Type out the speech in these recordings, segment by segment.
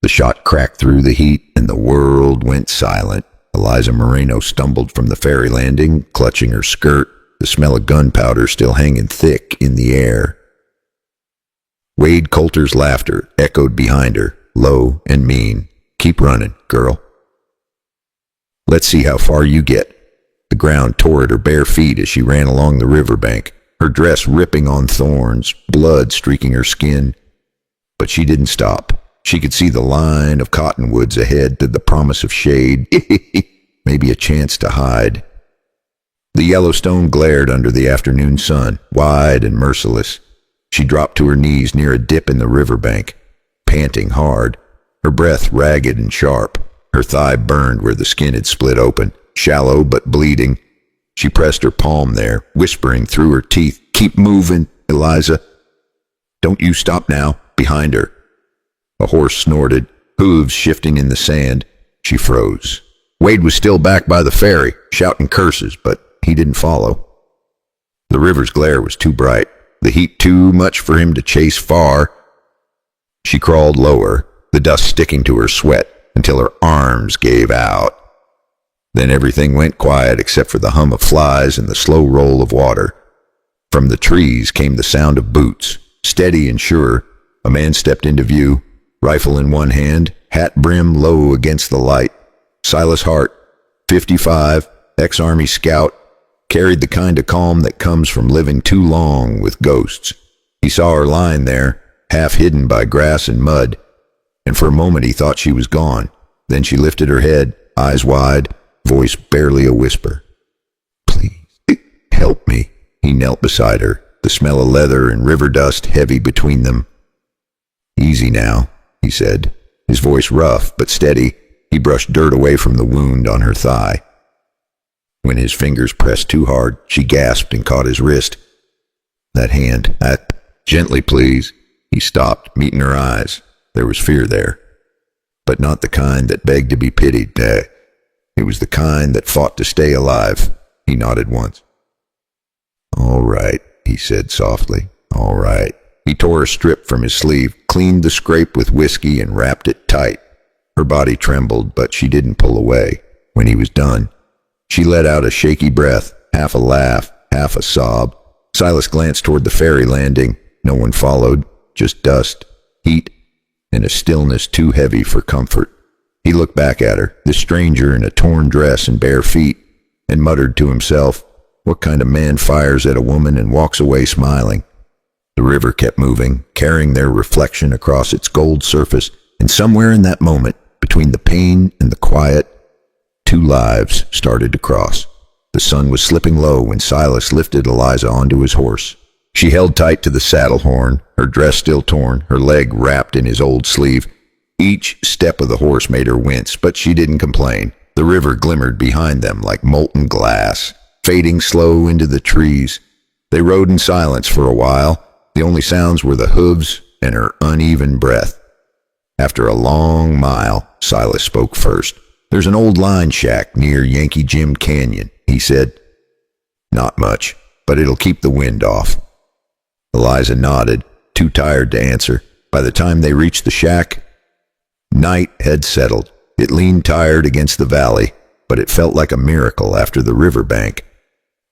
The shot cracked through the heat, and the world went silent. Eliza Moreno stumbled from the ferry landing, clutching her skirt, the smell of gunpowder still hanging thick in the air. Wade Coulter's laughter echoed behind her, low and mean. "Keep running, girl. Let's see how far you get." The ground tore at her bare feet as she ran along the riverbank, her dress ripping on thorns, blood streaking her skin. But she didn't stop. She could see the line of cottonwoods ahead, the promise of shade, maybe a chance to hide. The Yellowstone glared under the afternoon sun, wide and merciless. She dropped to her knees near a dip in the riverbank, panting hard, her breath ragged and sharp. Her thigh burned where the skin had split open, shallow but bleeding. She pressed her palm there, whispering through her teeth, "Keep moving, Eliza. Don't you stop now." Behind her, a horse snorted, hooves shifting in the sand. She froze. Wade was still back by the ferry, shouting curses, but he didn't follow. The river's glare was too bright, the heat too much for him to chase far. She crawled lower, the dust sticking to her sweat, until her arms gave out. Then everything went quiet except for the hum of flies and the slow roll of water. From the trees came the sound of boots, steady and sure. A man stepped into view, rifle in one hand, hat brim low against the light. Silas Hart, 55, ex-Army scout, carried the kind of calm that comes from living too long with ghosts. He saw her lying there, half hidden by grass and mud, and for a moment he thought she was gone. Then she lifted her head, eyes wide, voice barely a whisper. "Please, help me." He knelt beside her, the smell of leather and river dust heavy between them. "Easy now," he said, his voice rough but steady. He brushed dirt away from the wound on her thigh. When his fingers pressed too hard, she gasped and caught his wrist. "That hand, gently, please." He stopped, meeting her eyes. There was fear there, but not the kind that begged to be pitied. It was the kind that fought to stay alive. He nodded once. "All right," he said softly. "All right." He tore a strip from his sleeve, cleaned the scrape with whiskey, and wrapped it tight. Her body trembled, but she didn't pull away. When he was done, she let out a shaky breath, half a laugh, half a sob. Silas glanced toward the ferry landing. No one followed, just dust, heat, and a stillness too heavy for comfort. He looked back at her, this stranger in a torn dress and bare feet, and muttered to himself, "What kind of man fires at a woman and walks away smiling?" The river kept moving, carrying their reflection across its gold surface, and somewhere in that moment, between the pain and the quiet, two lives started to cross. The sun was slipping low when Silas lifted Eliza onto his horse. She held tight to the saddle horn, her dress still torn, her leg wrapped in his old sleeve. Each step of the horse made her wince, but she didn't complain. The river glimmered behind them like molten glass, fading slow into the trees. They rode in silence for a while. The only sounds were the hooves and her uneven breath. After a long mile, Silas spoke first. "There's an old line shack near Yankee Jim Canyon," he said. "Not much, but it'll keep the wind off." Eliza nodded, too tired to answer. By the time they reached the shack, night had settled. It leaned tired against the valley, but it felt like a miracle after the riverbank.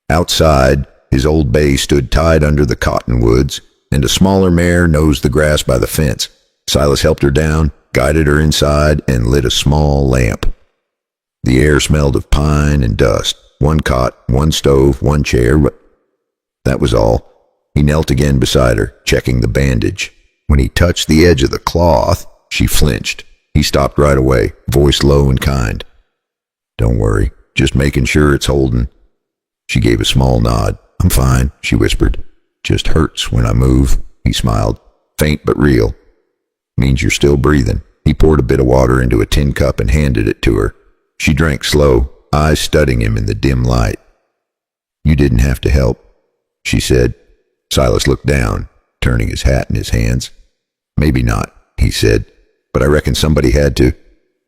Outside, his old bay stood tied under the cottonwoods, and a smaller mare nosed the grass by the fence. Silas helped her down, guided her inside, and lit a small lamp. The air smelled of pine and dust. One cot, one stove, one chair. That was all. He knelt again beside her, checking the bandage. When he touched the edge of the cloth, she flinched. He stopped right away, voice low and kind. "Don't worry, just making sure it's holding." She gave a small nod. "I'm fine," she whispered. "Just hurts when I move." He smiled, faint but real. "Means you're still breathing." He poured a bit of water into a tin cup and handed it to her. She drank slow, eyes studying him in the dim light. "You didn't have to help," she said. Silas looked down, turning his hat in his hands. "Maybe not," he said, "but I reckon somebody had to."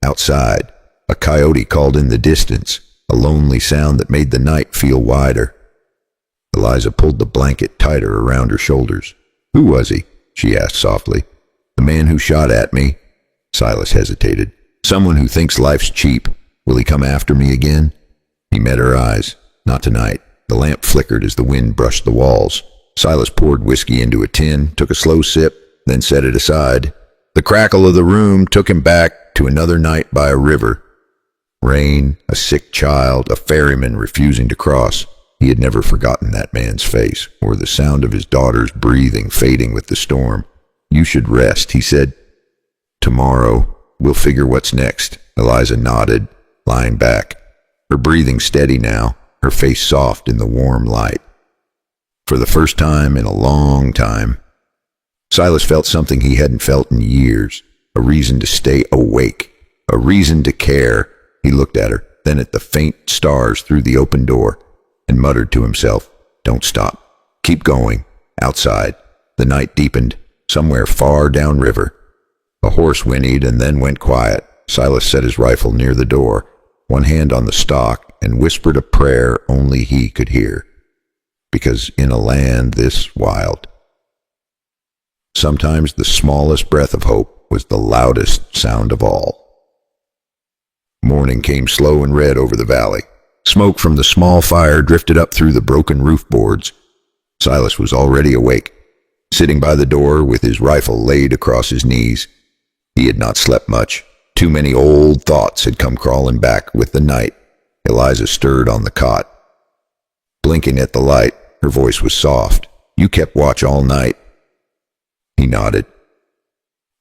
Outside, a coyote called in the distance, a lonely sound that made the night feel wider. Eliza pulled the blanket tighter around her shoulders. "Who was he?" she asked softly. "The man who shot at me." Silas hesitated. Someone who thinks life's cheap. Will he come after me again? He met her eyes. Not tonight. The lamp flickered as the wind brushed the walls. Silas poured whiskey into a tin, took a slow sip, then set it aside. The crackle of the room took him back to another night by a river. Rain, a sick child, a ferryman refusing to cross. He had never forgotten that man's face, or the sound of his daughter's breathing fading with the storm. You should rest, he said. Tomorrow, we'll figure what's next. Eliza nodded, lying back. Her breathing steady now, her face soft in the warm light. For the first time in a long time, Silas felt something he hadn't felt in years, a reason to stay awake, a reason to care. He looked at her, then at the faint stars through the open door, and muttered to himself, "Don't stop. Keep going." Outside, the night deepened, somewhere far downriver. A horse whinnied and then went quiet. Silas set his rifle near the door, one hand on the stock, and whispered a prayer only he could hear. Because in a land this wild, sometimes the smallest breath of hope was the loudest sound of all. Morning came slow and red over the valley. Smoke from the small fire drifted up through the broken roof boards. Silas was already awake, sitting by the door with his rifle laid across his knees. He had not slept much. Too many old thoughts had come crawling back with the night. Eliza stirred on the cot. Blinking at the light, her voice was soft. "You kept watch all night." He nodded.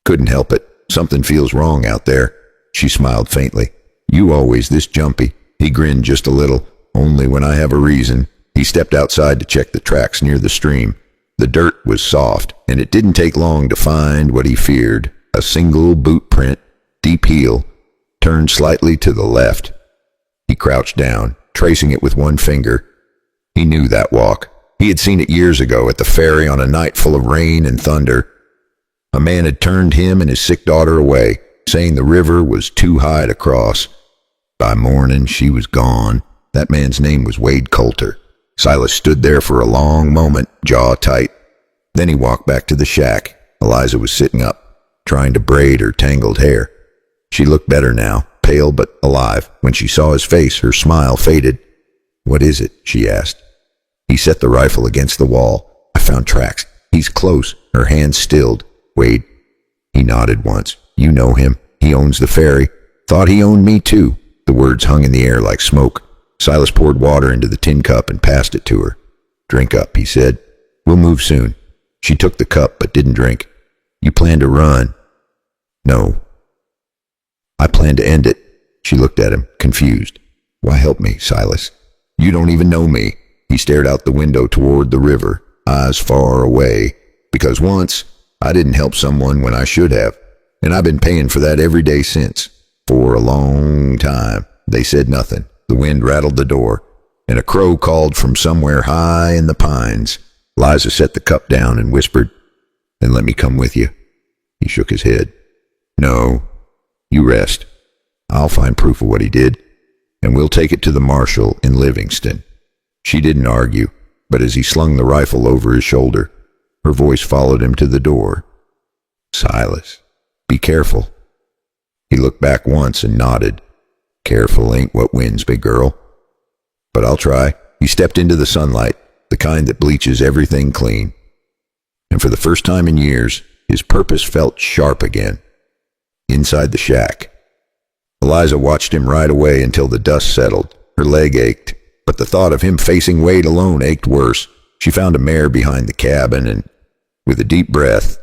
"Couldn't help it. Something feels wrong out there." She smiled faintly. "You always this jumpy." He grinned just a little. "Only when I have a reason." He stepped outside to check the tracks near the stream. The dirt was soft, and it didn't take long to find what he feared. A single boot print, deep heel, turned slightly to the left. He crouched down, tracing it with one finger. He knew that walk. He had seen it years ago at the ferry on a night full of rain and thunder. A man had turned him and his sick daughter away, saying the river was too high to cross. By morning, she was gone. That man's name was Wade Coulter. Silas stood there for a long moment, jaw tight. Then he walked back to the shack. Eliza was sitting up, trying to braid her tangled hair. She looked better now, pale but alive. When she saw his face, her smile faded. "What is it?" she asked. He set the rifle against the wall. "I found tracks. He's close." Her hands stilled. "Wade." He nodded once. "You know him. He owns the ferry. Thought he owned me too." The words hung in the air like smoke. Silas poured water into the tin cup and passed it to her. "Drink up," he said. "We'll move soon." She took the cup but didn't drink. "You plan to run?" "No. I plan to end it." She looked at him, confused. "Why help me, Silas? You don't even know me." He stared out the window toward the river, eyes far away. "Because once, I didn't help someone when I should have, and I've been paying for that every day since. For a long time." They said nothing. The wind rattled the door, and a crow called from somewhere high in the pines. Liza set the cup down and whispered, "Then let me come with you." He shook his head. "No, you rest. I'll find proof of what he did, and we'll take it to the marshal in Livingston." She didn't argue, but as he slung the rifle over his shoulder, her voice followed him to the door. "Silas, be careful." He looked back once and nodded. "Careful ain't what wins, big girl. But I'll try." He stepped into the sunlight, the kind that bleaches everything clean. And for the first time in years, his purpose felt sharp again. Inside the shack, Eliza watched him ride away until the dust settled. Her leg ached, but the thought of him facing Wade alone ached worse. She found a mare behind the cabin and, with a deep breath,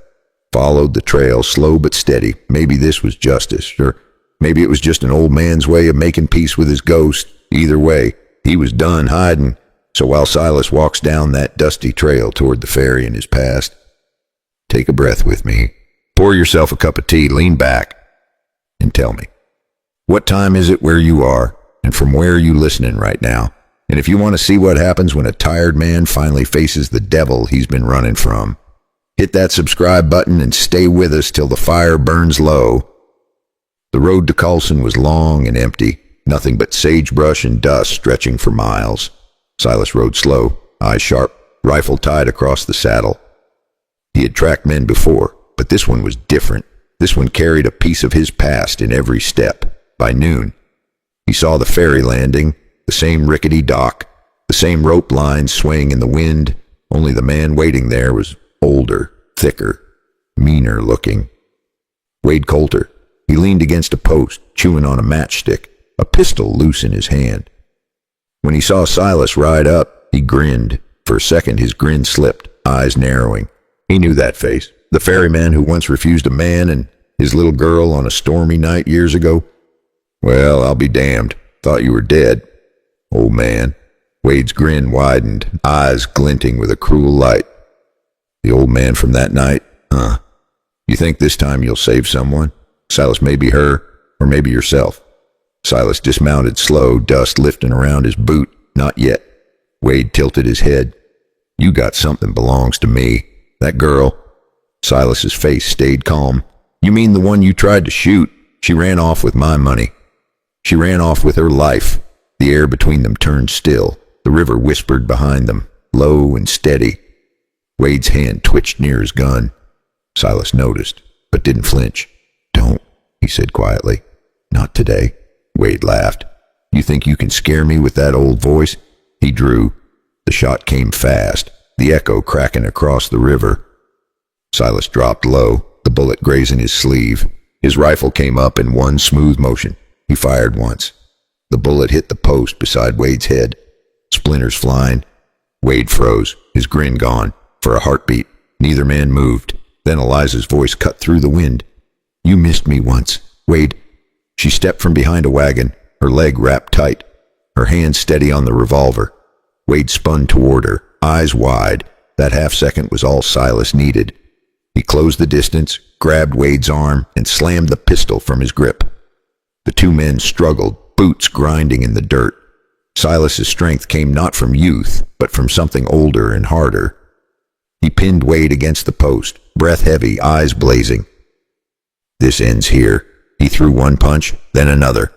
followed the trail, slow but steady. Maybe this was justice, or maybe it was just an old man's way of making peace with his ghost. Either way, he was done hiding. So while Silas walks down that dusty trail toward the ferry in his past, take a breath with me. Pour yourself a cup of tea, lean back, and tell me, what time is it where you are, and from where are you listening right now? And if you want to see what happens when a tired man finally faces the devil he's been running from, hit that subscribe button and stay with us till the fire burns low. The road to Coulson was long and empty, nothing but sagebrush and dust stretching for miles. Silas rode slow, eyes sharp, rifle tied across the saddle. He had tracked men before, but this one was different. This one carried a piece of his past in every step. By noon, he saw the ferry landing, the same rickety dock, the same rope lines swaying in the wind, only the man waiting there was older, thicker, meaner looking. Wade Coulter. He leaned against a post, chewing on a matchstick, a pistol loose in his hand. When he saw Silas ride up, he grinned. For a second his grin slipped, eyes narrowing. He knew that face. The ferryman who once refused a man and his little girl on a stormy night years ago. Well, I'll be damned. Thought you were dead, old man. Wade's grin widened, eyes glinting with a cruel light. The old man from that night? You think this time you'll save someone? Silas, maybe her, or maybe yourself. Silas dismounted slow, dust lifting around his boot. Not yet. Wade tilted his head. You got something belongs to me. That girl. Silas's face stayed calm. You mean the one you tried to shoot? She ran off with my money. She ran off with her life. The air between them turned still. The river whispered behind them, low and steady. Wade's hand twitched near his gun. Silas noticed, but didn't flinch. Don't, he said quietly. Not today. Wade laughed. You think you can scare me with that old voice? He drew. The shot came fast, the echo cracking across the river. Silas dropped low, the bullet grazing his sleeve. His rifle came up in one smooth motion. He fired once. The bullet hit the post beside Wade's head. Splinters flying. Wade froze, his grin gone. For a heartbeat, neither man moved. Then Eliza's voice cut through the wind. You missed me once, Wade. She stepped from behind a wagon, her leg wrapped tight, her hand steady on the revolver. Wade spun toward her, eyes wide. That half second was all Silas needed. He closed the distance, grabbed Wade's arm, and slammed the pistol from his grip. The two men struggled, boots grinding in the dirt. Silas's strength came not from youth, but from something older and harder. He pinned Wade against the post, breath heavy, eyes blazing. This ends here. He threw one punch, then another.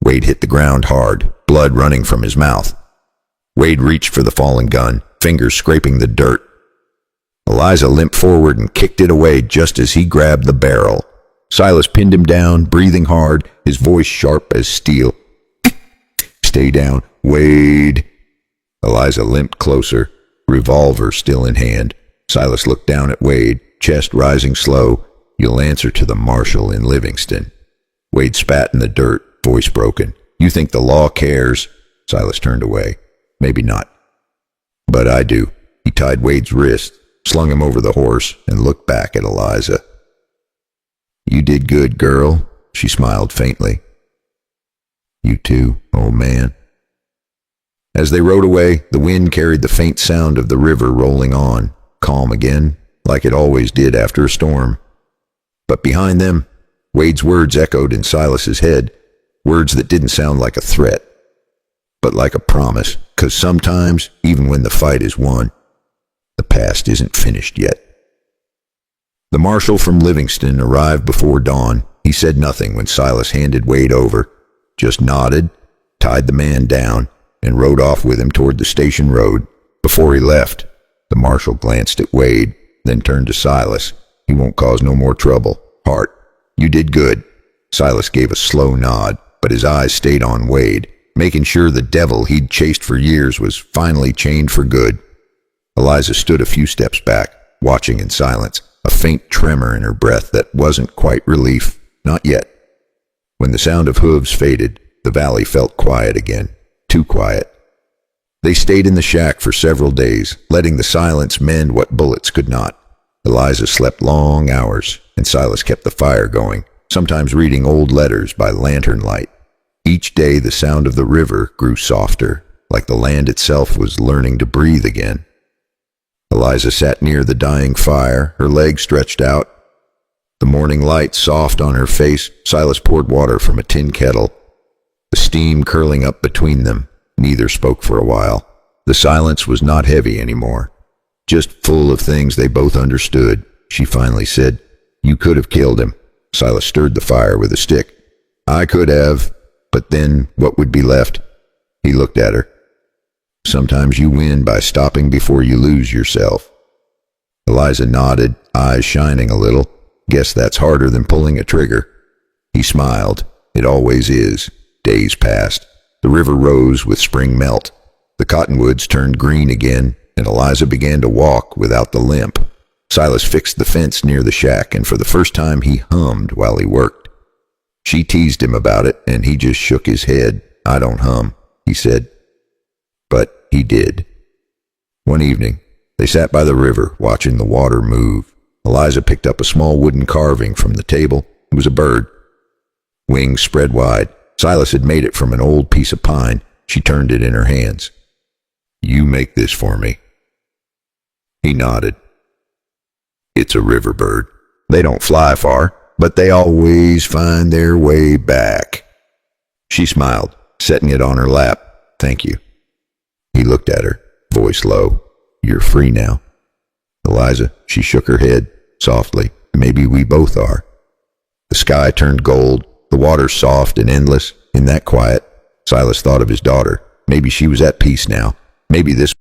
Wade hit the ground hard, blood running from his mouth. Wade reached for the fallen gun, fingers scraping the dirt. Eliza limped forward and kicked it away just as he grabbed the barrel. Silas pinned him down, breathing hard, his voice sharp as steel. Stay down, Wade. Eliza limped closer, revolver still in hand. Silas looked down at Wade, chest rising slow. You'll answer to the marshal in Livingston. Wade spat in the dirt, voice broken. You think the law cares? Silas turned away. Maybe not. But I do. He tied Wade's wrist, slung him over the horse, and looked back at Eliza. You did good, girl, she smiled faintly. You too, old man. As they rode away, the wind carried the faint sound of the river rolling on, calm again, like it always did after a storm. But behind them, Wade's words echoed in Silas's head, words that didn't sound like a threat, but like a promise, 'cause sometimes, even when the fight is won, the past isn't finished yet. The marshal from Livingston arrived before dawn. He said nothing when Silas handed Wade over, just nodded, tied the man down, and rode off with him toward the station road. Before he left, the marshal glanced at Wade, then turned to Silas. He won't cause no more trouble. Hart, you did good. Silas gave a slow nod, but his eyes stayed on Wade, making sure the devil he'd chased for years was finally chained for good. Eliza stood a few steps back, watching in silence, a faint tremor in her breath that wasn't quite relief. Not yet. When the sound of hooves faded, the valley felt quiet again. Too quiet. They stayed in the shack for several days, letting the silence mend what bullets could not. Eliza slept long hours, and Silas kept the fire going, sometimes reading old letters by lantern light. Each day the sound of the river grew softer, like the land itself was learning to breathe again. Eliza sat near the dying fire, her legs stretched out. The morning light soft on her face. Silas poured water from a tin kettle, the steam curling up between them. Neither spoke for a while. The silence was not heavy anymore, just full of things they both understood. She finally said, You could have killed him. Silas stirred the fire with a stick. I could have, but then what would be left? He looked at her. Sometimes you win by stopping before you lose yourself. Eliza nodded, eyes shining a little. Guess that's harder than pulling a trigger. He smiled. It always is. Days passed. The river rose with spring melt. The cottonwoods turned green again, and Eliza began to walk without the limp. Silas fixed the fence near the shack, and for the first time he hummed while he worked. She teased him about it, and he just shook his head. "I don't hum," he said. But he did. One evening, they sat by the river, watching the water move. Eliza picked up a small wooden carving from the table. It was a bird. Wings spread wide. Silas had made it from an old piece of pine. She turned it in her hands. "You make this for me." He nodded. "It's a river bird. They don't fly far, but they always find their way back." She smiled, setting it on her lap. "Thank you." He looked at her, voice low. "You're free now." "Eliza," she shook her head, softly. "Maybe we both are." The sky turned gold, the water soft and endless. In that quiet, Silas thought of his daughter. Maybe she was at peace now. Maybe this